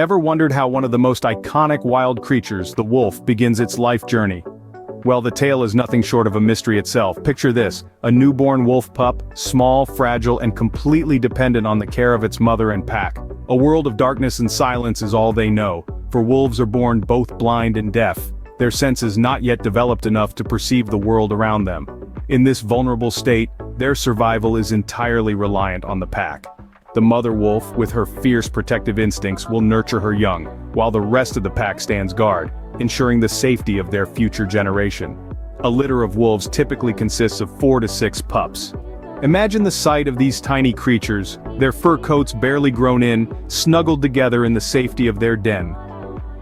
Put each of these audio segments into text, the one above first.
Ever wondered how one of the most iconic wild creatures, the wolf, begins its life journey? Well, the tale is nothing short of a mystery itself. Picture this, a newborn wolf pup, small, fragile, and completely dependent on the care of its mother and pack. A world of darkness and silence is all they know, for wolves are born both blind and deaf, their senses not yet developed enough to perceive the world around them. In this vulnerable state, their survival is entirely reliant on the pack. The mother wolf, with her fierce protective instincts, will nurture her young, while the rest of the pack stands guard, ensuring the safety of their future generation. A litter of wolves typically consists of 4 to 6 pups. Imagine the sight of these tiny creatures, their fur coats barely grown in, snuggled together in the safety of their den.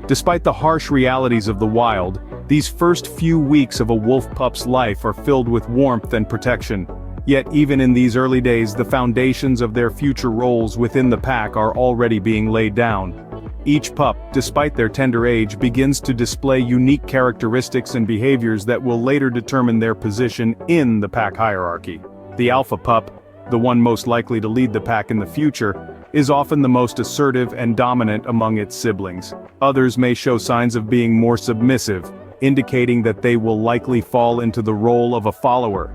Despite the harsh realities of the wild, these first few weeks of a wolf pup's life are filled with warmth and protection. Yet even in these early days, the foundations of their future roles within the pack are already being laid down. Each pup, despite their tender age, begins to display unique characteristics and behaviors that will later determine their position in the pack hierarchy. The alpha pup, the one most likely to lead the pack in the future, is often the most assertive and dominant among its siblings. Others may show signs of being more submissive, indicating that they will likely fall into the role of a follower.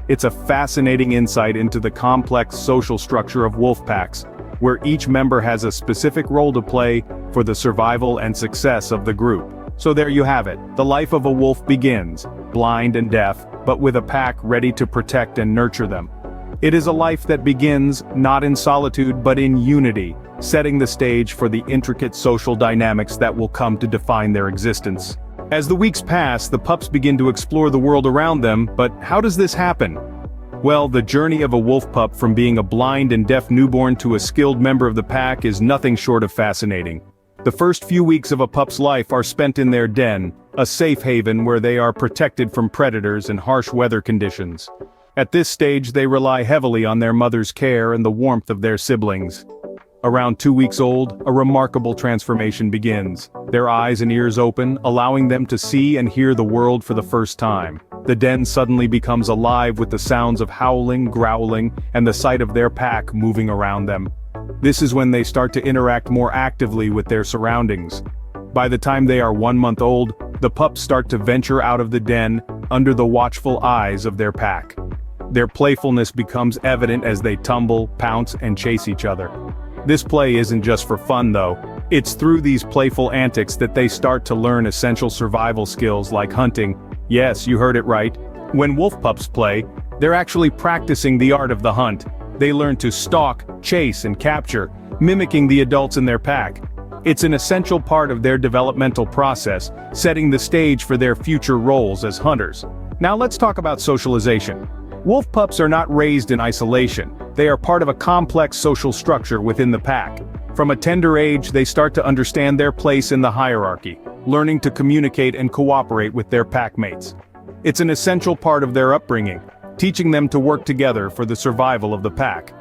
It's a fascinating insight into the complex social structure of wolf packs, where each member has a specific role to play for the survival and success of the group. So there you have it, the life of a wolf begins, blind and deaf, but with a pack ready to protect and nurture them. It is a life that begins, not in solitude but in unity, setting the stage for the intricate social dynamics that will come to define their existence. As the weeks pass, the pups begin to explore the world around them, but how does this happen? Well, the journey of a wolf pup from being a blind and deaf newborn to a skilled member of the pack is nothing short of fascinating. The first few weeks of a pup's life are spent in their den, a safe haven where they are protected from predators and harsh weather conditions. At this stage, they rely heavily on their mother's care and the warmth of their siblings. Around 2 weeks old, a remarkable transformation begins. Their eyes and ears open, allowing them to see and hear the world for the first time. The den suddenly becomes alive with the sounds of howling, growling, and the sight of their pack moving around them. This is when they start to interact more actively with their surroundings. By the time they are 1 month old, the pups start to venture out of the den, under the watchful eyes of their pack. Their playfulness becomes evident as they tumble, pounce, and chase each other. This play isn't just for fun though, it's through these playful antics that they start to learn essential survival skills like hunting. Yes, you heard it right. When wolf pups play, they're actually practicing the art of the hunt. They learn to stalk, chase, and capture, mimicking the adults in their pack. It's an essential part of their developmental process, setting the stage for their future roles as hunters. Now let's talk about socialization. Wolf pups are not raised in isolation. They are part of a complex social structure within the pack. From a tender age, they start to understand their place in the hierarchy, learning to communicate and cooperate with their packmates. It's an essential part of their upbringing, teaching them to work together for the survival of the pack.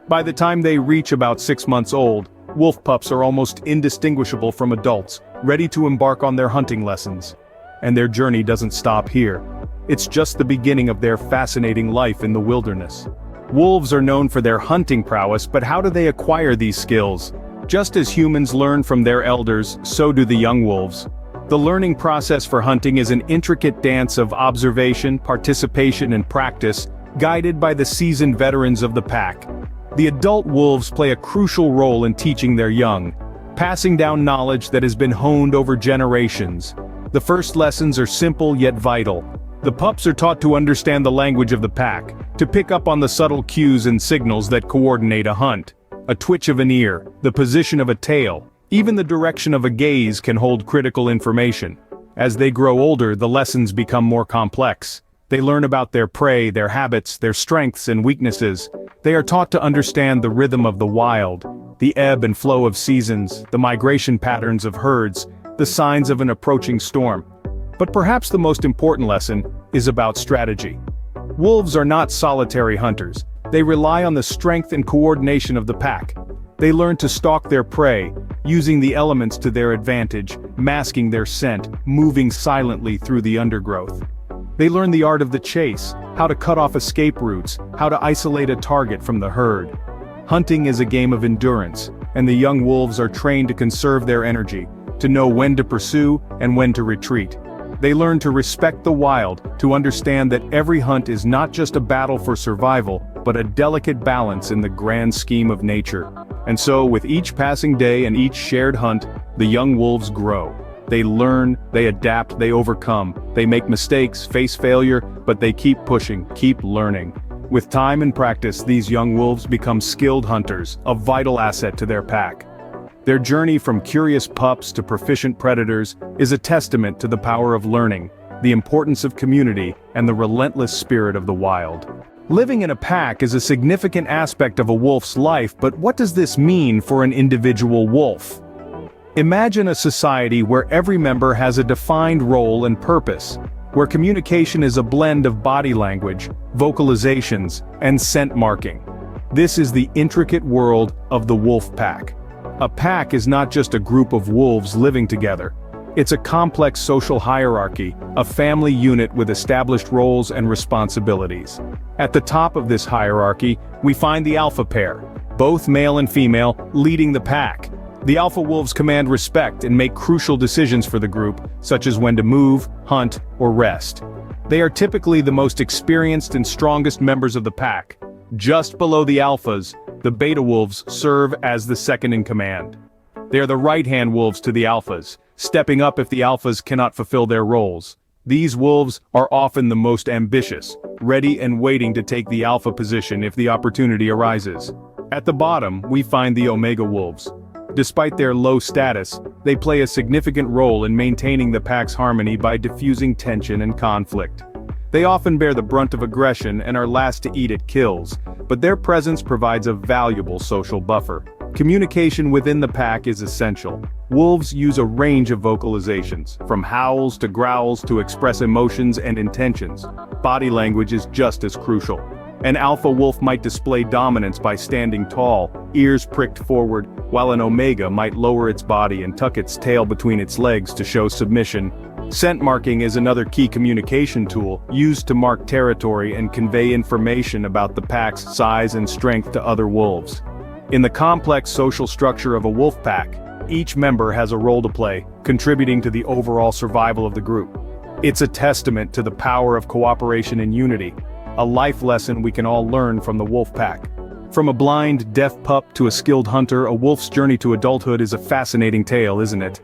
By the time they reach about 6 months old, wolf pups are almost indistinguishable from adults, ready to embark on their hunting lessons. And their journey doesn't stop here. It's just the beginning of their fascinating life in the wilderness. Wolves are known for their hunting prowess, but how do they acquire these skills? Just as humans learn from their elders, so do the young wolves. The learning process for hunting is an intricate dance of observation, participation, and practice, guided by the seasoned veterans of the pack. The adult wolves play a crucial role in teaching their young, passing down knowledge that has been honed over generations. The first lessons are simple yet vital. The pups are taught to understand the language of the pack, to pick up on the subtle cues and signals that coordinate a hunt. A twitch of an ear, the position of a tail, even the direction of a gaze can hold critical information. As they grow older, the lessons become more complex. They learn about their prey, their habits, their strengths and weaknesses. They are taught to understand the rhythm of the wild, the ebb and flow of seasons, the migration patterns of herds, the signs of an approaching storm. But perhaps the most important lesson is about strategy. Wolves are not solitary hunters. They rely on the strength and coordination of the pack. They learn to stalk their prey, using the elements to their advantage, masking their scent, moving silently through the undergrowth. They learn the art of the chase, how to cut off escape routes, how to isolate a target from the herd. Hunting is a game of endurance. and the young wolves are trained to conserve their energy, to know when to pursue and when to retreat. They learn to respect the wild, to understand that every hunt is not just a battle for survival, but a delicate balance in the grand scheme of nature. And so, with each passing day and each shared hunt, the young wolves grow. They learn, they adapt, they overcome, they make mistakes, face failure, but they keep pushing, keep learning. With time and practice, these young wolves become skilled hunters, a vital asset to their pack. Their journey from curious pups to proficient predators is a testament to the power of learning, the importance of community, and the relentless spirit of the wild. Living in a pack is a significant aspect of a wolf's life, but what does this mean for an individual wolf? Imagine a society where every member has a defined role and purpose, where communication is a blend of body language, vocalizations, and scent marking. This is the intricate world of the wolf pack. A pack is not just a group of wolves living together. It's a complex social hierarchy, a family unit with established roles and responsibilities. At the top of this hierarchy, we find the alpha pair, both male and female, leading the pack. The alpha wolves command respect and make crucial decisions for the group, such as when to move, hunt, or rest. They are typically the most experienced and strongest members of the pack. Just below the alphas, the beta wolves serve as the second in command. They are the right-hand wolves to the alphas, stepping up if the alphas cannot fulfill their roles. These wolves are often the most ambitious, ready and waiting to take the alpha position if the opportunity arises. At the bottom, we find the omega wolves. Despite their low status, they play a significant role in maintaining the pack's harmony by diffusing tension and conflict. They often bear the brunt of aggression and are last to eat at kills, but their presence provides a valuable social buffer. Communication within the pack is essential. Wolves use a range of vocalizations, from howls to growls to express emotions and intentions. Body language is just as crucial. An alpha wolf might display dominance by standing tall, ears pricked forward, while an omega might lower its body and tuck its tail between its legs to show submission. Scent marking is another key communication tool, used to mark territory and convey information about the pack's size and strength to other wolves. In the complex social structure of a wolf pack, each member has a role to play, contributing to the overall survival of the group. It's a testament to the power of cooperation and unity, a life lesson we can all learn from the wolf pack. From a blind, deaf pup to a skilled hunter, a wolf's journey to adulthood is a fascinating tale, isn't it?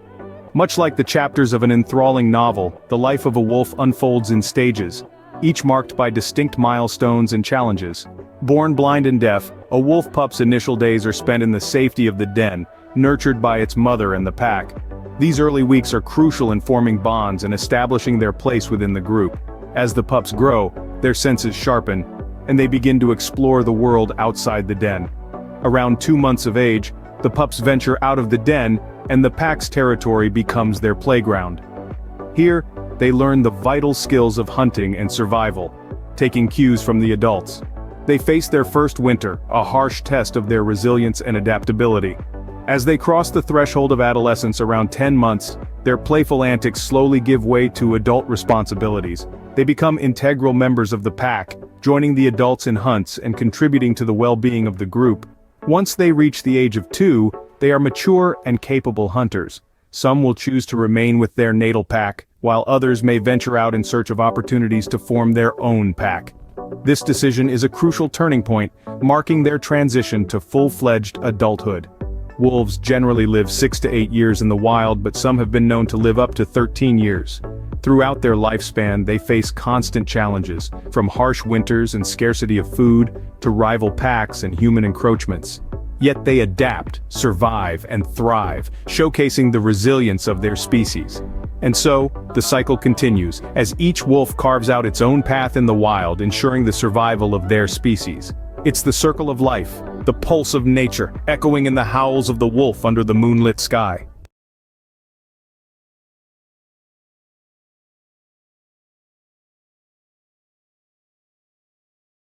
Much like the chapters of an enthralling novel, the life of a wolf unfolds in stages, each marked by distinct milestones and challenges. Born blind and deaf, a wolf pup's initial days are spent in the safety of the den, nurtured by its mother and the pack. These early weeks are crucial in forming bonds and establishing their place within the group. As the pups grow, their senses sharpen, and they begin to explore the world outside the den. Around 2 months of age, the pups venture out of the den, and the pack's territory becomes their playground. Here, they learn the vital skills of hunting and survival, taking cues from the adults. They face their first winter, a harsh test of their resilience and adaptability. As they cross the threshold of adolescence around 10 months, their playful antics slowly give way to adult responsibilities. They become integral members of the pack, joining the adults in hunts and contributing to the well-being of the group. Once they reach the age of 2, they are mature and capable hunters. Some will choose to remain with their natal pack, while others may venture out in search of opportunities to form their own pack. This decision is a crucial turning point, marking their transition to full-fledged adulthood. Wolves generally live 6 to 8 years in the wild, but some have been known to live up to 13 years. Throughout their lifespan, they face constant challenges, from harsh winters and scarcity of food, to rival packs and human encroachments. Yet they adapt, survive, and thrive, showcasing the resilience of their species. And so, the cycle continues, as each wolf carves out its own path in the wild, ensuring the survival of their species. It's the circle of life, the pulse of nature, echoing in the howls of the wolf under the moonlit sky.